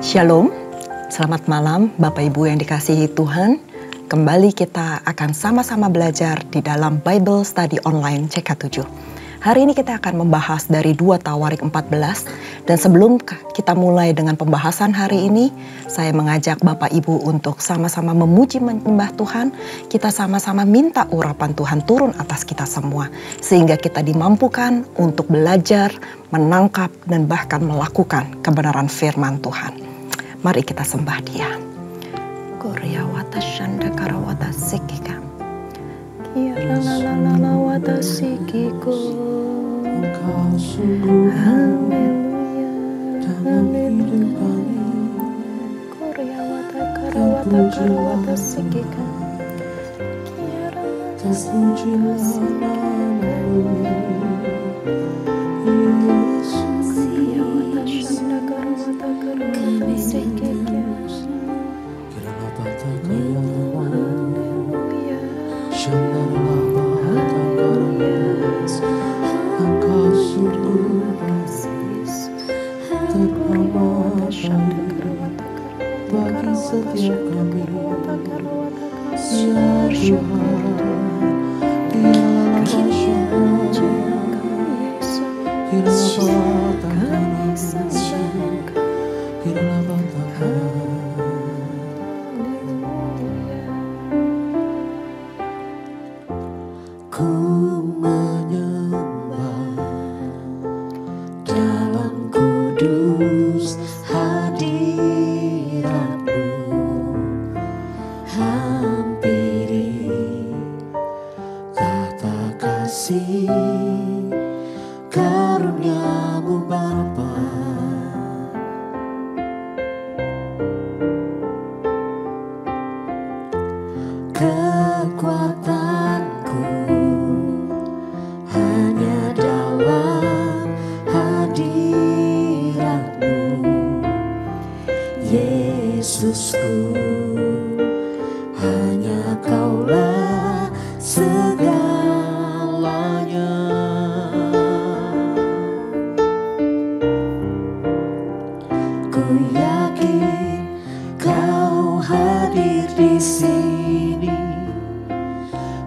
Shalom, selamat malam Bapak Ibu yang dikasihi Tuhan. Kembali kita akan sama-sama belajar di dalam Bible Study Online CK7. Hari ini kita akan membahas dari 2 Tawarik 14. Dan sebelum kita mulai dengan pembahasan hari ini, saya mengajak Bapak Ibu untuk sama-sama memuji menyembah Tuhan. Kita sama-sama minta urapan Tuhan turun atas kita semua, sehingga kita dimampukan untuk belajar, menangkap, dan bahkan melakukan kebenaran firman Tuhan. Mari kita sembah Dia. Koryawata shanda karawata sikika. Kiara la la la wata sikiku. Haleluya. Haleluya. Koryawata karawata karawata sikika. Kiara la sikika.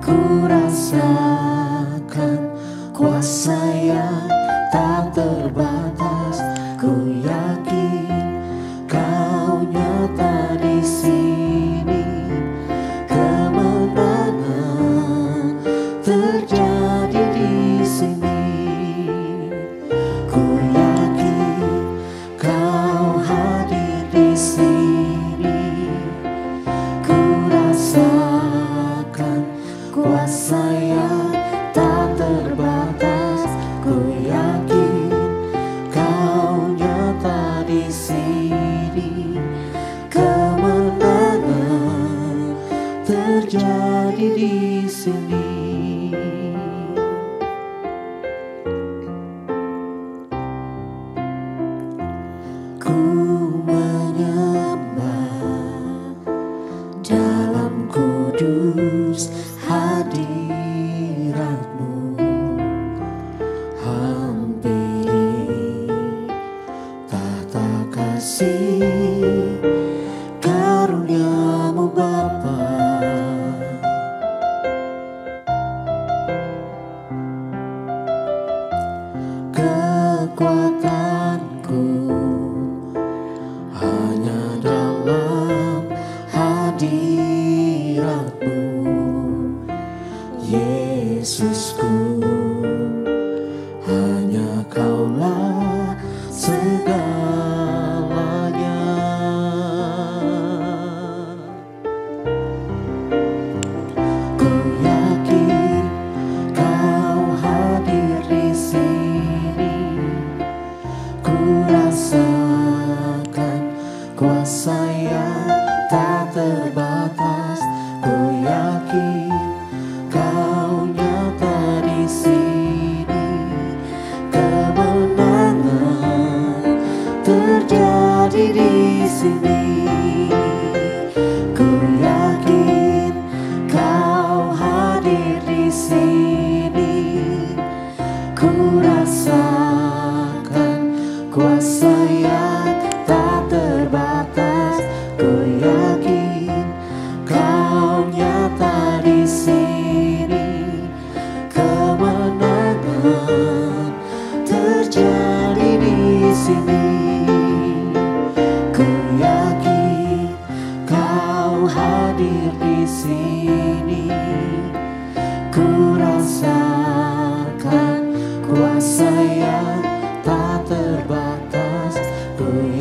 Ku rasakan kuasa yang tak terbatas.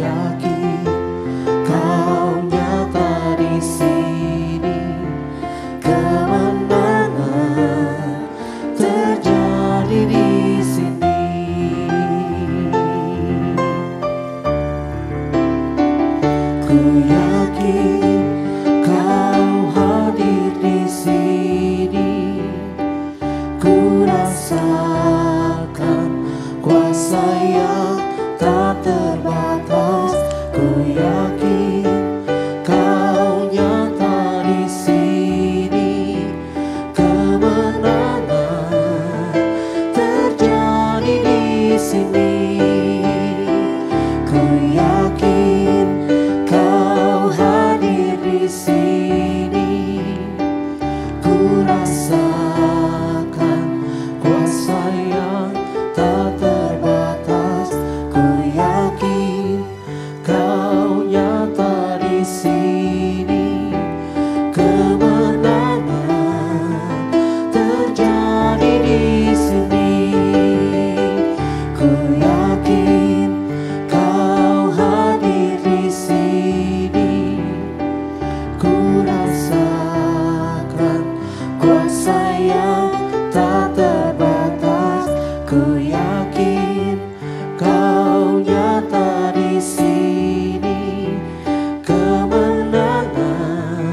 yakin Kau nyata di sini, kemenangan terjadi di sini. Ku yakin Kau hadir di sini, ku rasakan kuasa yang tak terbatas. Ku yakin Kau nyata di sini, kemenangan terjadi di sini. Ku yakin Kau hadir di sini, ku rasakan kuasa yang tak terbatas. Ku yakin Kau nyata di sini, kemenangan terjadi di sini. Ku yakin Kau hadir di sini, ku rasakan kuasa yang tak terbatas. Ku yakin Kau nyata di sini, kemenangan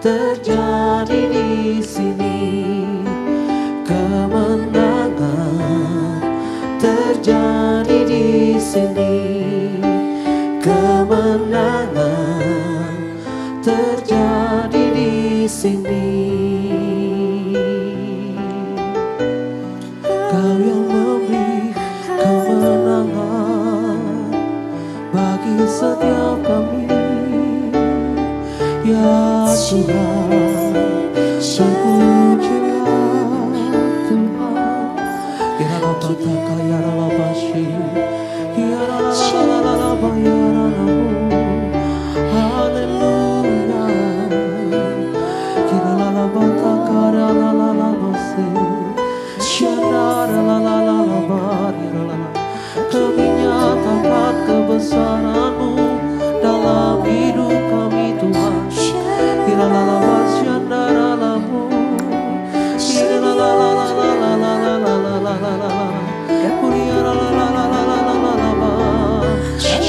terjadi di sini. Kemenangan terjadi di sini, kemenangan terjadi di sini. Kau yang memberi kemenangan bagi setiap kami, ya Tuhan. Terpujilah Tuhan. Kiralabataka yaralabashi, yaralalalaba yaralamu. Haleluya. Kiralabataka yaralalalabasi, yaralalalaba yaralala. Kami nyatakan kebesaran-Mu dalam hidup kami, Tuhan. Kiralalalabasi yaralamu, yaralalalalalalalalalala. Kuriyaralalalalalalaba,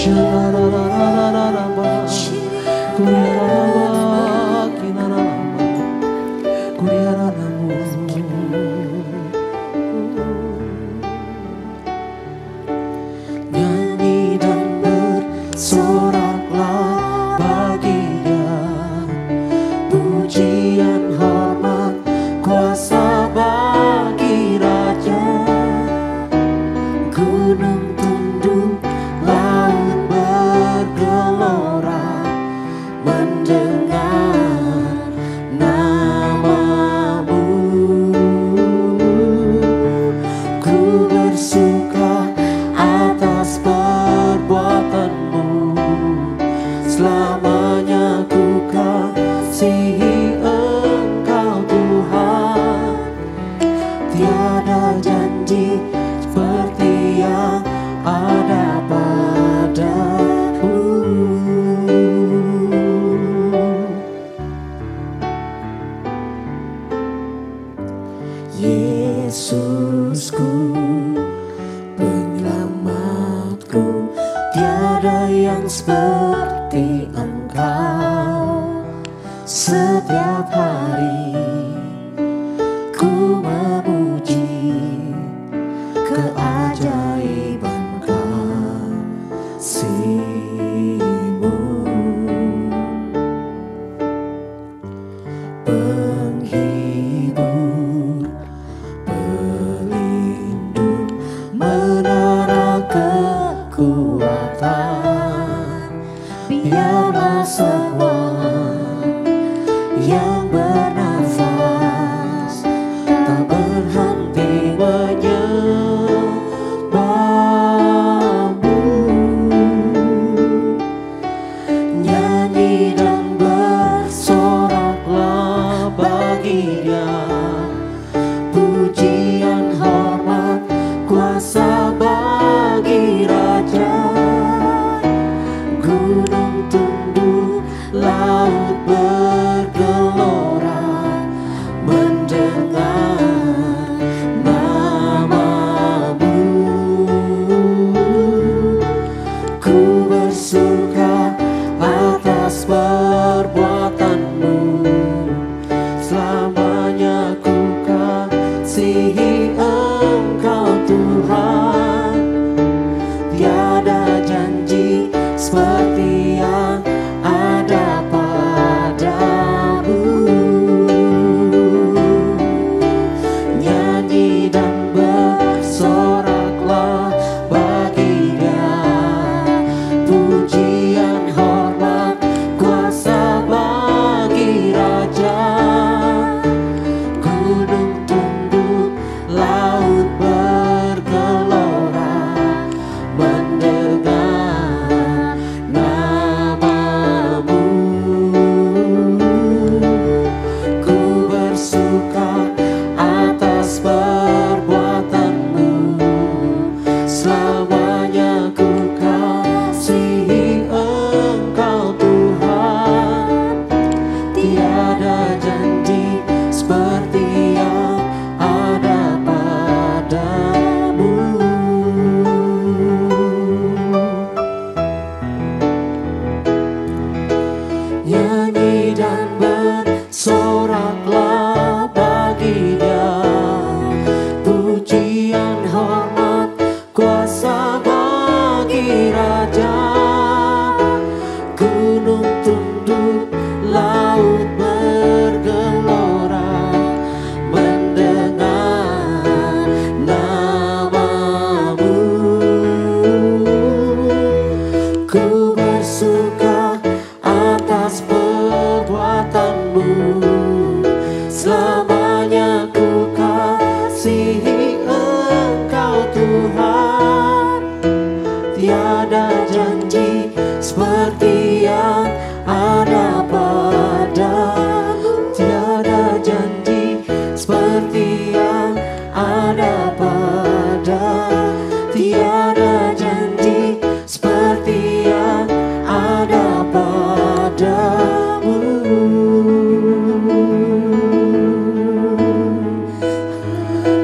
yaralalalalalalaba. Kuriyaralaba, kinaralaba, kuriyaralamu. Nyanyi dan bersoraklah bagi-Nya, pujian, hormat, kuasa bagi Raja. Gunung tunduk, laut bergelora mendengar nama-Mu. Ku bersuka atas perbuatan-Mu, selamanya ku kasihi Engkau, Tuhan. Tiada janji seperti yang ada padamu. Yesusku, penyelamatku, tiada yang seperti Engkau. Setiap hari ku memuji keajaiban kasih-Mu. Penghibur, pelindung, menara kekuatan. Biarlah semua yang bernafas seperti yang ada padamu. Nyanyi dan bersoraklah bagi Dia, pujian, hormat, kuasa bagi Raja. Gunung tunduk, laut bergelora mendengar namamu. Ku bersuka atas perbuatanmu, selamanya ku kasihi Engkau Tuhan. Tiada janji seperti yang ada padamu. Nyanyi dan bersoraklah bagi Dia, pujian, hormat, kuasa bagi Raja. Gunung tunduk, laut bergelora mendengar namamu. Ku bersuka atas perbuatanmu, selamanya ku kasihi Engkau Tuhan. Tiada janji seperti yang ada padamu. Tiada janji seperti yang ada padamu. Tiada janji seperti yang ada padamu.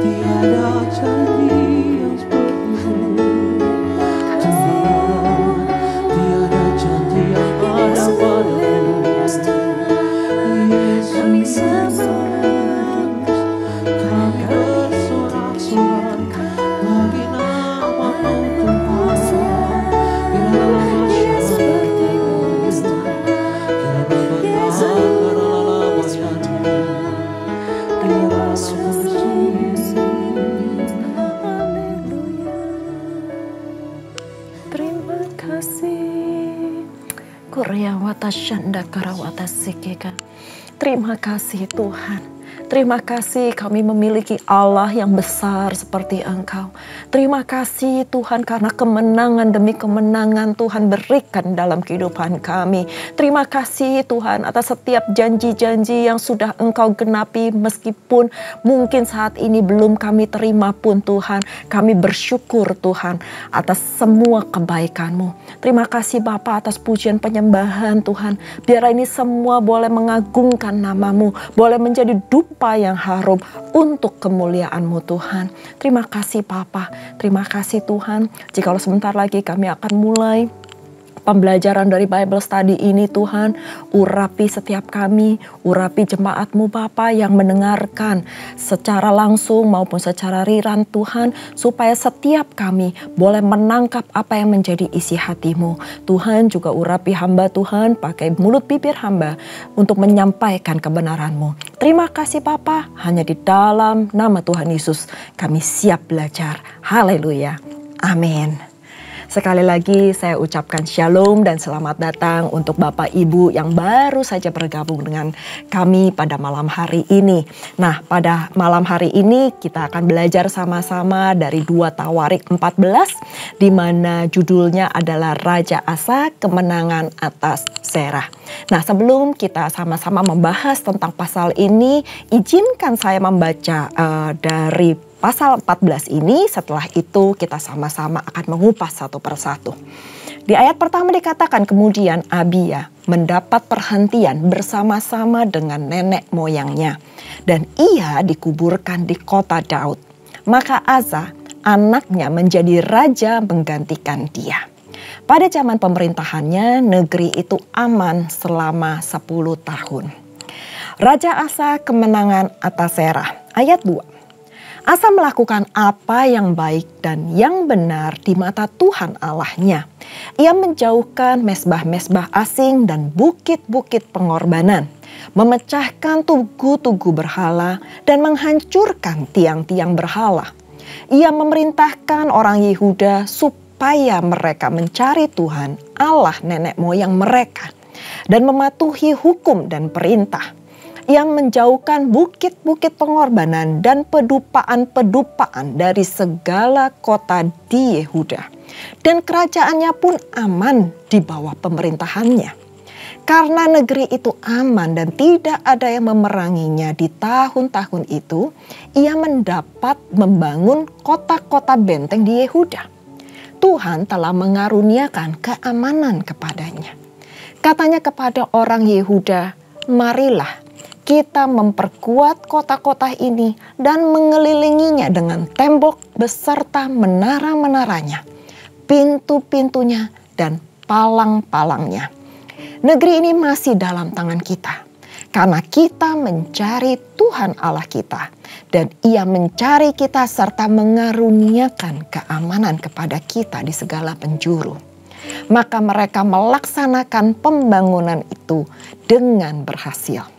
Tiada janji yang seperti tiada janji yang ada padamu. Yesus, kami bersorak-sorak bagi namamu Tuhan. Terima kasih. Korea wata shanda karawata sikeka. Terima kasih Tuhan. Terima kasih kami memiliki Allah yang besar seperti Engkau. Terima kasih Tuhan karena kemenangan demi kemenangan Tuhan berikan dalam kehidupan kami. Terima kasih Tuhan atas setiap janji-janji yang sudah Engkau genapi meskipun mungkin saat ini belum kami terima pun Tuhan. Kami bersyukur Tuhan atas semua kebaikan-Mu. Terima kasih Bapa atas pujian penyembahan Tuhan. Biar ini semua boleh mengagungkan nama-Mu, boleh menjadi dupa yang harum untuk kemuliaan-Mu Tuhan. Terima kasih Papa, terima kasih Tuhan. Jikalau sebentar lagi kami akan mulai pembelajaran dari Bible Study ini Tuhan, urapi setiap kami, urapi jemaat-Mu Bapa yang mendengarkan secara langsung maupun secara riran Tuhan, supaya setiap kami boleh menangkap apa yang menjadi isi hati-Mu. Tuhan juga urapi hamba Tuhan, pakai mulut bibir hamba untuk menyampaikan kebenaran-Mu. Terima kasih Bapa, hanya di dalam nama Tuhan Yesus kami siap belajar. Haleluya. Amin. Sekali lagi saya ucapkan shalom dan selamat datang untuk Bapak Ibu yang baru saja bergabung dengan kami pada malam hari ini. Nah, pada malam hari ini kita akan belajar sama-sama dari 2 Tawarik 14 di mana judulnya adalah Raja Asa, Kemenangan atas Serah. Nah, sebelum kita sama-sama membahas tentang pasal ini, izinkan saya membaca dari pasal 14 ini. Setelah itu kita sama-sama akan mengupas satu persatu. Di ayat pertama dikatakan, kemudian Abia mendapat perhentian bersama-sama dengan nenek moyangnya, dan ia dikuburkan di kota Daud. Maka Asa, anaknya, menjadi raja menggantikan dia. Pada zaman pemerintahannya, negeri itu aman selama 10 tahun. Raja Asa, kemenangan atas Serah. Ayat 2. Asa melakukan apa yang baik dan yang benar di mata Tuhan Allahnya. Ia menjauhkan mezbah-mezbah asing dan bukit-bukit pengorbanan, memecahkan tugu-tugu berhala dan menghancurkan tiang-tiang berhala. Ia memerintahkan orang Yehuda supaya mereka mencari Tuhan Allah nenek moyang mereka dan mematuhi hukum dan perintah. Ia menjauhkan bukit-bukit pengorbanan dan pedupaan-pedupaan dari segala kota di Yehuda. Dan kerajaannya pun aman di bawah pemerintahannya. Karena negeri itu aman dan tidak ada yang memeranginya di tahun-tahun itu, ia mendapat membangun kota-kota benteng di Yehuda. Tuhan telah mengaruniakan keamanan kepadanya. Katanya kepada orang Yehuda, marilah kita memperkuat kota-kota ini dan mengelilinginya dengan tembok beserta menara-menaranya, pintu-pintunya dan palang-palangnya. Negeri ini masih dalam tangan kita, karena kita mencari Tuhan Allah kita, dan Ia mencari kita serta mengaruniakan keamanan kepada kita di segala penjuru. Maka mereka melaksanakan pembangunan itu dengan berhasil.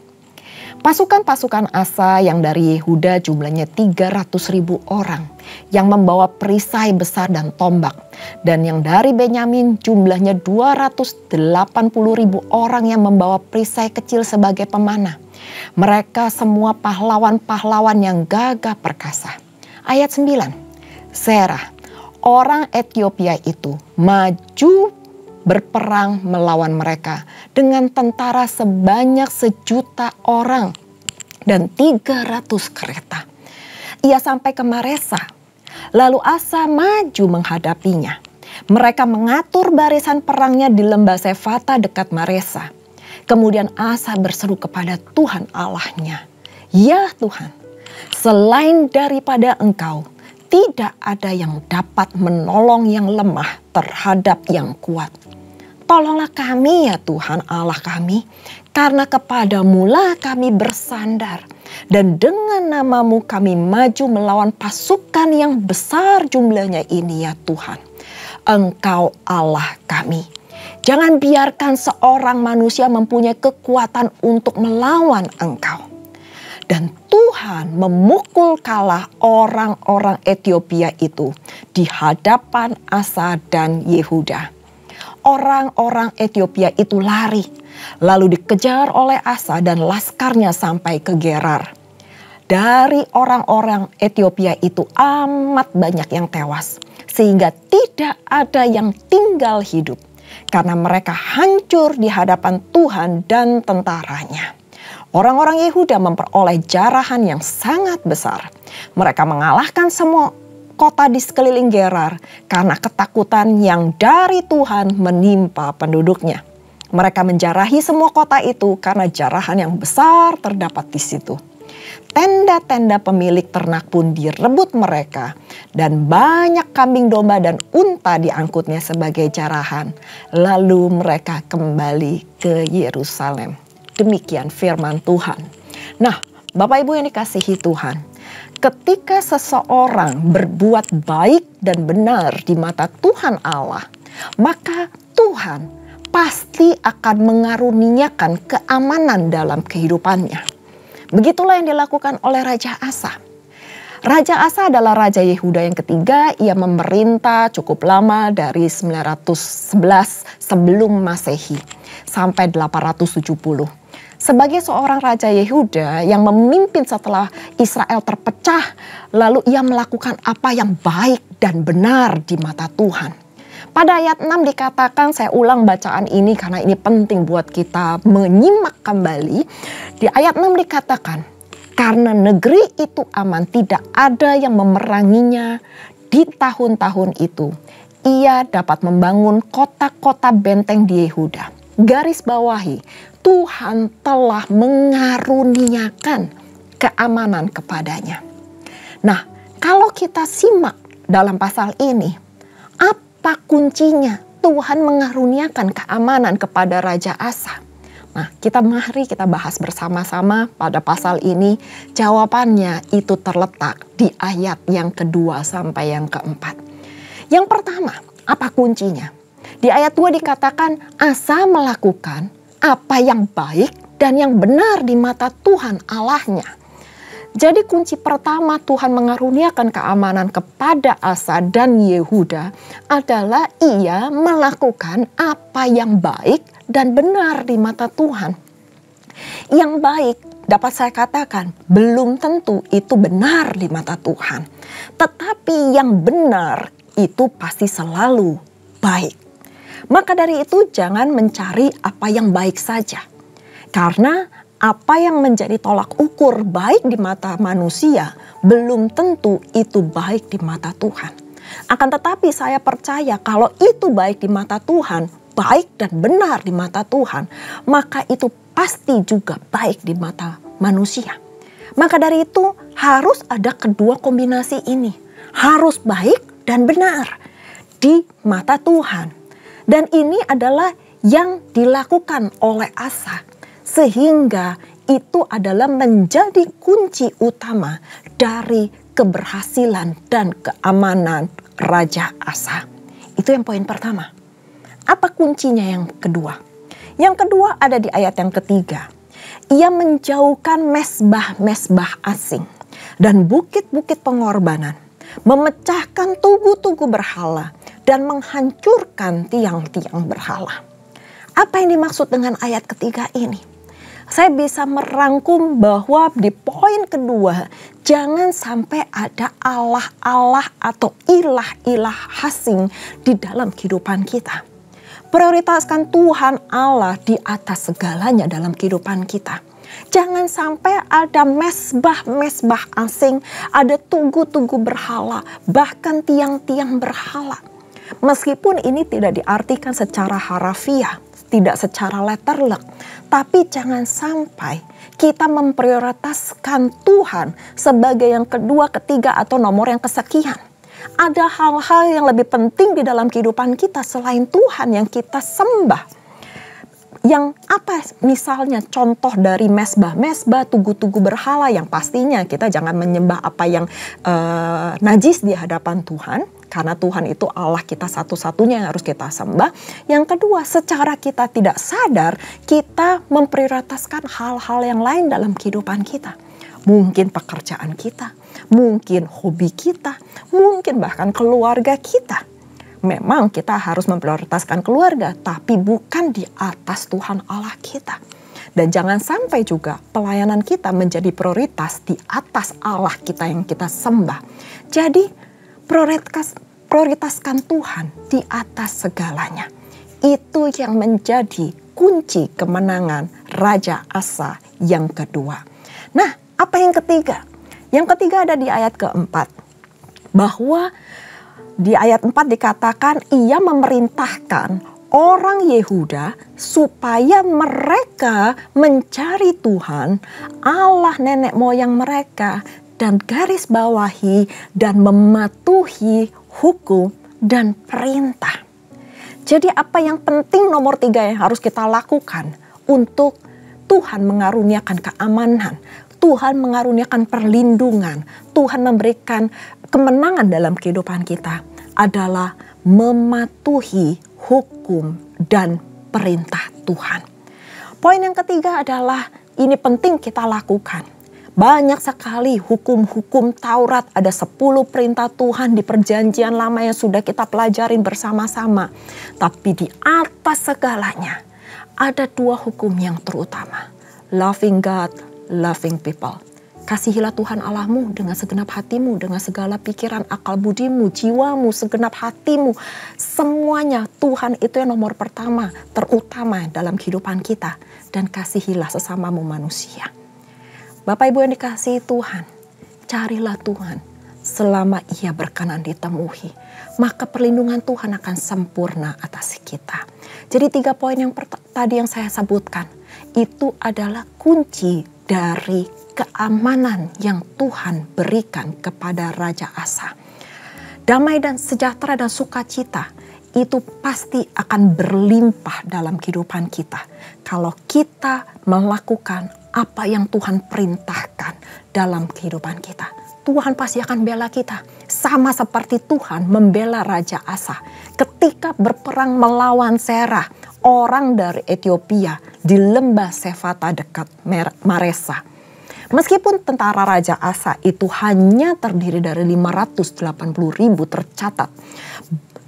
Pasukan-pasukan Asa yang dari Yehuda jumlahnya 300.000 orang yang membawa perisai besar dan tombak. Dan yang dari Benyamin jumlahnya 280.000 orang yang membawa perisai kecil sebagai pemanah. Mereka semua pahlawan-pahlawan yang gagah perkasa. Ayat 9, Serah, orang Ethiopia itu maju berperang melawan mereka dengan tentara sebanyak 1.000.000 orang dan 300 kereta. Ia sampai ke Maresa, lalu Asa maju menghadapinya. Mereka mengatur barisan perangnya di lembah Sefata dekat Maresa. Kemudian Asa berseru kepada Tuhan Allahnya, "Ya Tuhan, selain daripada Engkau, tidak ada yang dapat menolong yang lemah terhadap yang kuat. Tolonglah kami ya Tuhan Allah kami, karena kepadamu-lah kami bersandar. Dan dengan namamu kami maju melawan pasukan yang besar jumlahnya ini ya Tuhan. Engkau Allah kami. Jangan biarkan seorang manusia mempunyai kekuatan untuk melawan Engkau." Dan Tuhan memukul kalah orang-orang Ethiopia itu di hadapan Asa dan Yehuda. Orang-orang Ethiopia itu lari, lalu dikejar oleh Asa dan laskarnya sampai ke Gerar. Dari orang-orang Ethiopia itu amat banyak yang tewas, sehingga tidak ada yang tinggal hidup, karena mereka hancur di hadapan Tuhan dan tentaranya. Orang-orang Yehuda memperoleh jarahan yang sangat besar. Mereka mengalahkan semua kota di sekeliling Gerar karena ketakutan yang dari Tuhan menimpa penduduknya. Mereka menjarahi semua kota itu karena jarahan yang besar terdapat di situ. Tenda-tenda pemilik ternak pun direbut mereka, dan banyak kambing domba dan unta diangkutnya sebagai jarahan. Lalu mereka kembali ke Yerusalem. Demikian firman Tuhan. Nah, Bapak Ibu yang dikasihi Tuhan, ketika seseorang berbuat baik dan benar di mata Tuhan Allah, maka Tuhan pasti akan mengaruniakan keamanan dalam kehidupannya. Begitulah yang dilakukan oleh Raja Asa. Raja Asa adalah Raja Yehuda yang ketiga. Ia memerintah cukup lama dari 911 sebelum Masehi sampai 870. Sebagai seorang Raja Yehuda yang memimpin setelah Israel terpecah, lalu ia melakukan apa yang baik dan benar di mata Tuhan. Pada ayat 6 dikatakan, saya ulang bacaan ini karena ini penting buat kita menyimak kembali. Di ayat 6 dikatakan, karena negeri itu aman, tidak ada yang memeranginya di tahun-tahun itu. Ia dapat membangun kota-kota benteng di Yehuda. Garis bawahi, Tuhan telah mengaruniakan keamanan kepadanya. Nah, kalau kita simak dalam pasal ini, apa kuncinya Tuhan mengaruniakan keamanan kepada Raja Asa? Nah, mari kita bahas bersama-sama pada pasal ini. Jawabannya itu terletak di ayat yang kedua sampai yang keempat. Yang pertama, apa kuncinya? Di ayat 2 dikatakan Asa melakukan apa yang baik dan yang benar di mata Tuhan Allahnya. Jadi kunci pertama Tuhan mengaruniakan keamanan kepada Asa dan Yehuda adalah ia melakukan apa yang baik dan benar di mata Tuhan. Yang baik dapat saya katakan belum tentu itu benar di mata Tuhan. Tetapi yang benar itu pasti selalu baik. Maka dari itu jangan mencari apa yang baik saja. Karena apa yang menjadi tolak ukur baik di mata manusia belum tentu itu baik di mata Tuhan. Akan tetapi saya percaya kalau itu baik di mata Tuhan, baik dan benar di mata Tuhan, maka itu pasti juga baik di mata manusia. Maka dari itu harus ada kedua kombinasi ini. Harus baik dan benar di mata Tuhan. Dan ini adalah yang dilakukan oleh Asa. Sehingga itu adalah menjadi kunci utama dari keberhasilan dan keamanan Raja Asa. Itu yang poin pertama. Apa kuncinya yang kedua? Yang kedua ada di ayat yang ketiga. Ia menjauhkan mesbah-mesbah asing dan bukit-bukit pengorbanan, memecahkan tugu-tugu berhala dan menghancurkan tiang-tiang berhala. Apa yang dimaksud dengan ayat ketiga ini? Saya bisa merangkum bahwa di poin kedua, jangan sampai ada Allah-Allah atau ilah-ilah asing di dalam kehidupan kita. Prioritaskan Tuhan Allah di atas segalanya dalam kehidupan kita. Jangan sampai ada mesbah-mesbah asing, ada tugu-tugu berhala, bahkan tiang-tiang berhala. Meskipun ini tidak diartikan secara harafiah, tidak secara letterlek, tapi jangan sampai kita memprioritaskan Tuhan sebagai yang kedua, ketiga, atau nomor yang kesekian. Ada hal-hal yang lebih penting di dalam kehidupan kita selain Tuhan yang kita sembah. Yang apa misalnya contoh dari mesbah-mesbah, tugu-tugu berhala yang pastinya kita jangan menyembah apa yang najis di hadapan Tuhan. Karena Tuhan itu Allah kita satu-satunya yang harus kita sembah. Yang kedua, secara kita tidak sadar, kita memprioritaskan hal-hal yang lain dalam kehidupan kita. Mungkin pekerjaan kita, mungkin hobi kita, mungkin bahkan keluarga kita. Memang kita harus memprioritaskan keluarga, tapi bukan di atas Tuhan Allah kita. Dan jangan sampai juga pelayanan kita menjadi prioritas di atas Allah kita yang kita sembah. Jadi, prioritaskan Tuhan di atas segalanya. Itu yang menjadi kunci kemenangan Raja Asa yang kedua. Nah, apa yang ketiga? Yang ketiga ada di ayat keempat. Bahwa di ayat 4 dikatakan ia memerintahkan orang Yehuda supaya mereka mencari Tuhan, Allah nenek moyang mereka, dan garis bawahi dan mematuhi hukum dan perintah. Jadi apa yang penting nomor 3 yang harus kita lakukan untuk Tuhan mengaruniakan keamanan, Tuhan mengaruniakan perlindungan, Tuhan memberikan kemenangan dalam kehidupan kita adalah mematuhi hukum dan perintah Tuhan. Poin yang ketiga adalah ini penting kita lakukan. Banyak sekali hukum-hukum Taurat, ada 10 perintah Tuhan di perjanjian lama yang sudah kita pelajarin bersama-sama. Tapi di atas segalanya ada 2 hukum yang terutama. Loving God, loving people. Kasihilah Tuhan Allahmu dengan segenap hatimu, dengan segala pikiran, akal budimu, jiwamu, segenap hatimu. Semuanya Tuhan itu yang nomor pertama, terutama dalam kehidupan kita. Dan kasihilah sesamamu manusia. Bapak Ibu yang dikasihi Tuhan, carilah Tuhan selama ia berkenan ditemui. Maka perlindungan Tuhan akan sempurna atas kita. Jadi 3 poin yang tadi yang saya sebutkan, itu adalah kunci dari keamanan yang Tuhan berikan kepada Raja Asa. Damai dan sejahtera dan sukacita itu pasti akan berlimpah dalam kehidupan kita. Kalau kita melakukan apa yang Tuhan perintahkan dalam kehidupan kita. Tuhan pasti akan bela kita. Sama seperti Tuhan membela Raja Asa ketika berperang melawan Serah, orang dari Ethiopia di lembah Sefata dekat Maresa. Meskipun tentara Raja Asa itu hanya terdiri dari 580.000 tercatat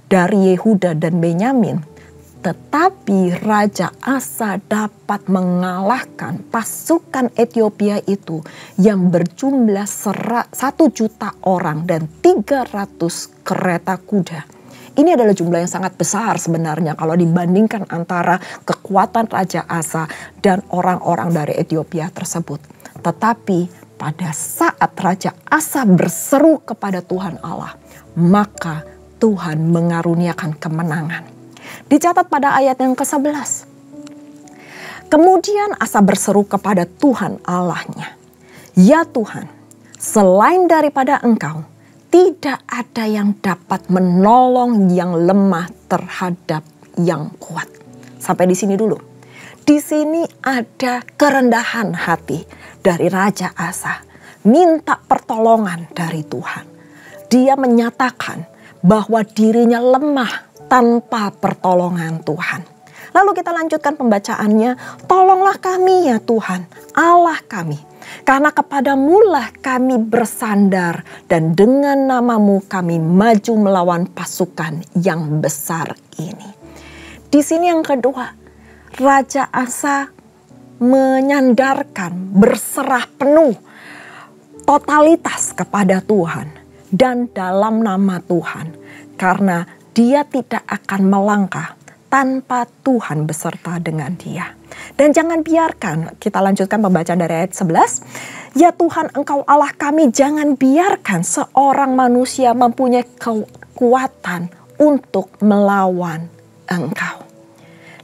dari Yehuda dan Benyamin, tetapi Raja Asa dapat mengalahkan pasukan Ethiopia itu yang berjumlah 1 juta orang dan 300 kereta kuda. Ini adalah jumlah yang sangat besar sebenarnya kalau dibandingkan antara kekuatan Raja Asa dan orang-orang dari Ethiopia tersebut. Tetapi pada saat Raja Asa berseru kepada Tuhan Allah, maka Tuhan mengaruniakan kemenangan. Dicatat pada ayat yang ke-11. Kemudian Asa berseru kepada Tuhan Allahnya, "Ya Tuhan, selain daripada Engkau, tidak ada yang dapat menolong yang lemah terhadap yang kuat." Sampai di sini dulu. Di sini ada kerendahan hati dari Raja Asa, minta pertolongan dari Tuhan. Dia menyatakan bahwa dirinya lemah tanpa pertolongan Tuhan. Lalu kita lanjutkan pembacaannya. "Tolonglah kami ya Tuhan, Allah kami. Karena kepadamulah kami bersandar dan dengan namamu kami maju melawan pasukan yang besar ini." Di sini yang kedua, Raja Asa menyandarkan, berserah penuh, totalitas kepada Tuhan dan dalam nama Tuhan. Karena dia tidak akan melangkah tanpa Tuhan beserta dengan dia. Dan jangan biarkan, kita lanjutkan pembacaan dari ayat 11. "Ya Tuhan, Engkau Allah kami, jangan biarkan seorang manusia mempunyai kekuatan untuk melawan Engkau."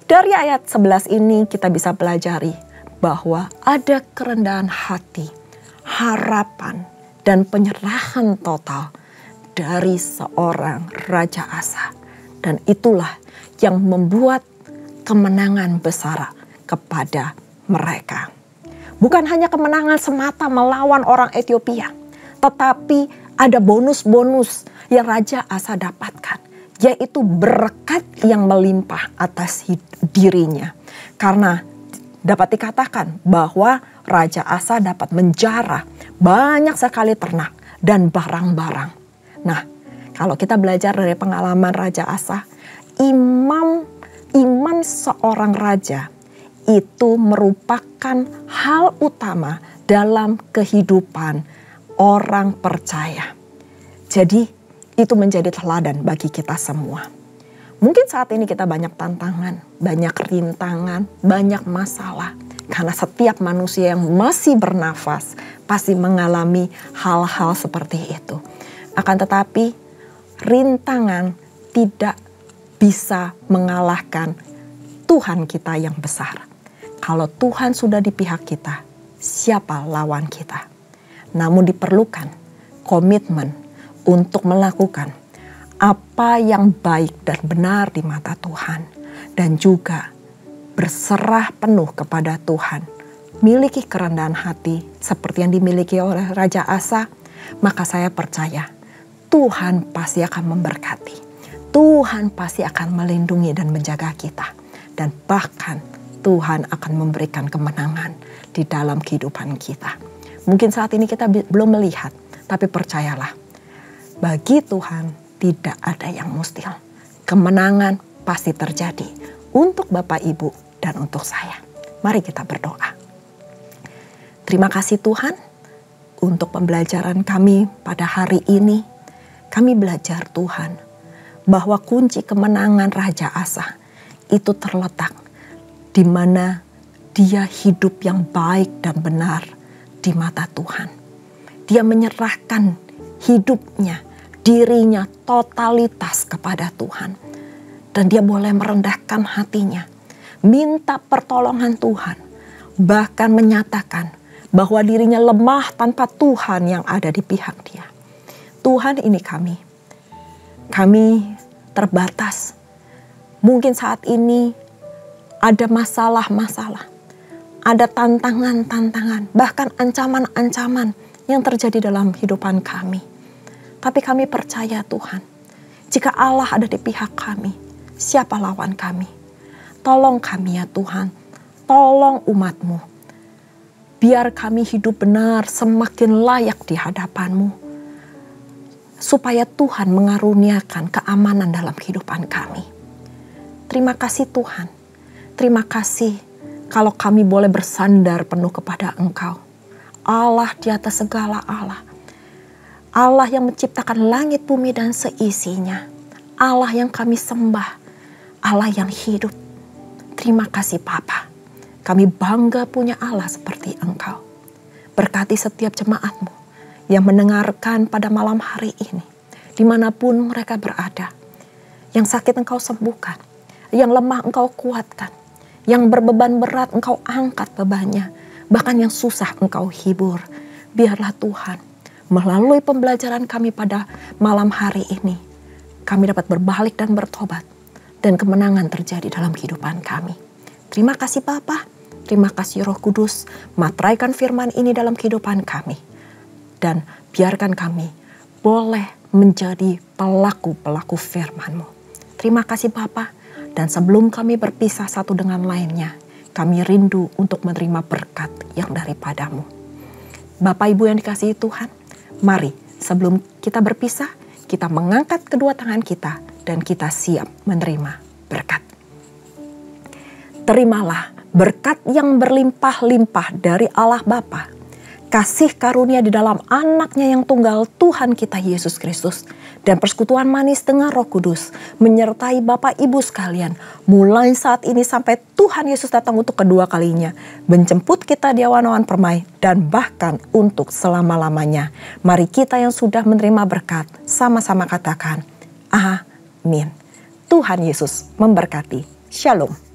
Dari ayat 11 ini kita bisa pelajari bahwa ada kerendahan hati, harapan, dan penyerahan total dari seorang Raja Asa. Dan itulah yang membuat kemenangan besar kepada mereka. Bukan hanya kemenangan semata melawan orang Ethiopia, tetapi ada bonus-bonus yang Raja Asa dapatkan, yaitu berkat yang melimpah atas dirinya. Karena dapat dikatakan bahwa Raja Asa dapat menjara banyak sekali ternak dan barang-barang. Nah, kalau kita belajar dari pengalaman Raja Asa, iman seorang raja itu merupakan hal utama dalam kehidupan orang percaya. Jadi itu menjadi teladan bagi kita semua. Mungkin saat ini kita banyak tantangan, banyak rintangan, banyak masalah. Karena setiap manusia yang masih bernafas pasti mengalami hal-hal seperti itu. Akan tetapi rintangan tidak bisa mengalahkan Tuhan kita yang besar. Kalau Tuhan sudah di pihak kita, siapa lawan kita? Namun diperlukan komitmen untuk melakukan apa yang baik dan benar di mata Tuhan. Dan juga berserah penuh kepada Tuhan. Miliki kerendahan hati seperti yang dimiliki oleh Raja Asa. Maka saya percaya Tuhan pasti akan memberkati. Tuhan pasti akan melindungi dan menjaga kita. Dan bahkan Tuhan akan memberikan kemenangan di dalam kehidupan kita. Mungkin saat ini kita belum melihat, tapi percayalah, bagi Tuhan tidak ada yang mustil. Kemenangan pasti terjadi untuk Bapak Ibu dan untuk saya. Mari kita berdoa. Terima kasih Tuhan untuk pembelajaran kami pada hari ini. Kami belajar Tuhan bahwa kunci kemenangan Raja Asa itu terletak di mana dia hidup yang baik dan benar di mata Tuhan. Dia menyerahkan hidupnya, dirinya totalitas kepada Tuhan. Dan dia boleh merendahkan hatinya, minta pertolongan Tuhan, bahkan menyatakan bahwa dirinya lemah tanpa Tuhan yang ada di pihak dia. Tuhan, ini kami terbatas, Mungkin saat ini ada masalah-masalah, ada tantangan-tantangan, bahkan ancaman-ancaman yang terjadi dalam kehidupan kami. Tapi kami percaya Tuhan, jika Allah ada di pihak kami, siapa lawan kami? Tolong kami ya Tuhan, tolong umat-Mu. Biar kami hidup benar semakin layak di hadapan-Mu. Supaya Tuhan mengaruniakan keamanan dalam kehidupan kami. Terima kasih Tuhan. Terima kasih kalau kami boleh bersandar penuh kepada Engkau. Allah di atas segala Allah. Allah yang menciptakan langit, bumi, dan seisinya. Allah yang kami sembah. Allah yang hidup. Terima kasih Bapa. Kami bangga punya Allah seperti Engkau. Berkati setiap jemaat-Mu yang mendengarkan pada malam hari ini. Dimanapun mereka berada. Yang sakit Engkau sembuhkan. Yang lemah Engkau kuatkan. Yang berbeban berat Engkau angkat bebannya. Bahkan yang susah Engkau hibur. Biarlah Tuhan, melalui pembelajaran kami pada malam hari ini, kami dapat berbalik dan bertobat. Dan kemenangan terjadi dalam kehidupan kami. Terima kasih Bapa. Terima kasih Roh Kudus. Materaikan firman ini dalam kehidupan kami. Dan biarkan kami boleh menjadi pelaku-pelaku firman-Mu. Terima kasih Bapa. Dan sebelum kami berpisah satu dengan lainnya, kami rindu untuk menerima berkat yang daripada-Mu. Bapak Ibu yang dikasihi Tuhan, mari sebelum kita berpisah, kita mengangkat kedua tangan kita dan kita siap menerima berkat. Terimalah berkat yang berlimpah-limpah dari Allah Bapa, kasih karunia di dalam anaknya yang tunggal Tuhan kita Yesus Kristus, dan persekutuan manis dengan Roh Kudus menyertai Bapak Ibu sekalian mulai saat ini sampai Tuhan Yesus datang untuk kedua kalinya, menjemput kita di awan-awan permai dan bahkan untuk selama-lamanya. Mari kita yang sudah menerima berkat sama-sama katakan amin. Tuhan Yesus memberkati. Shalom.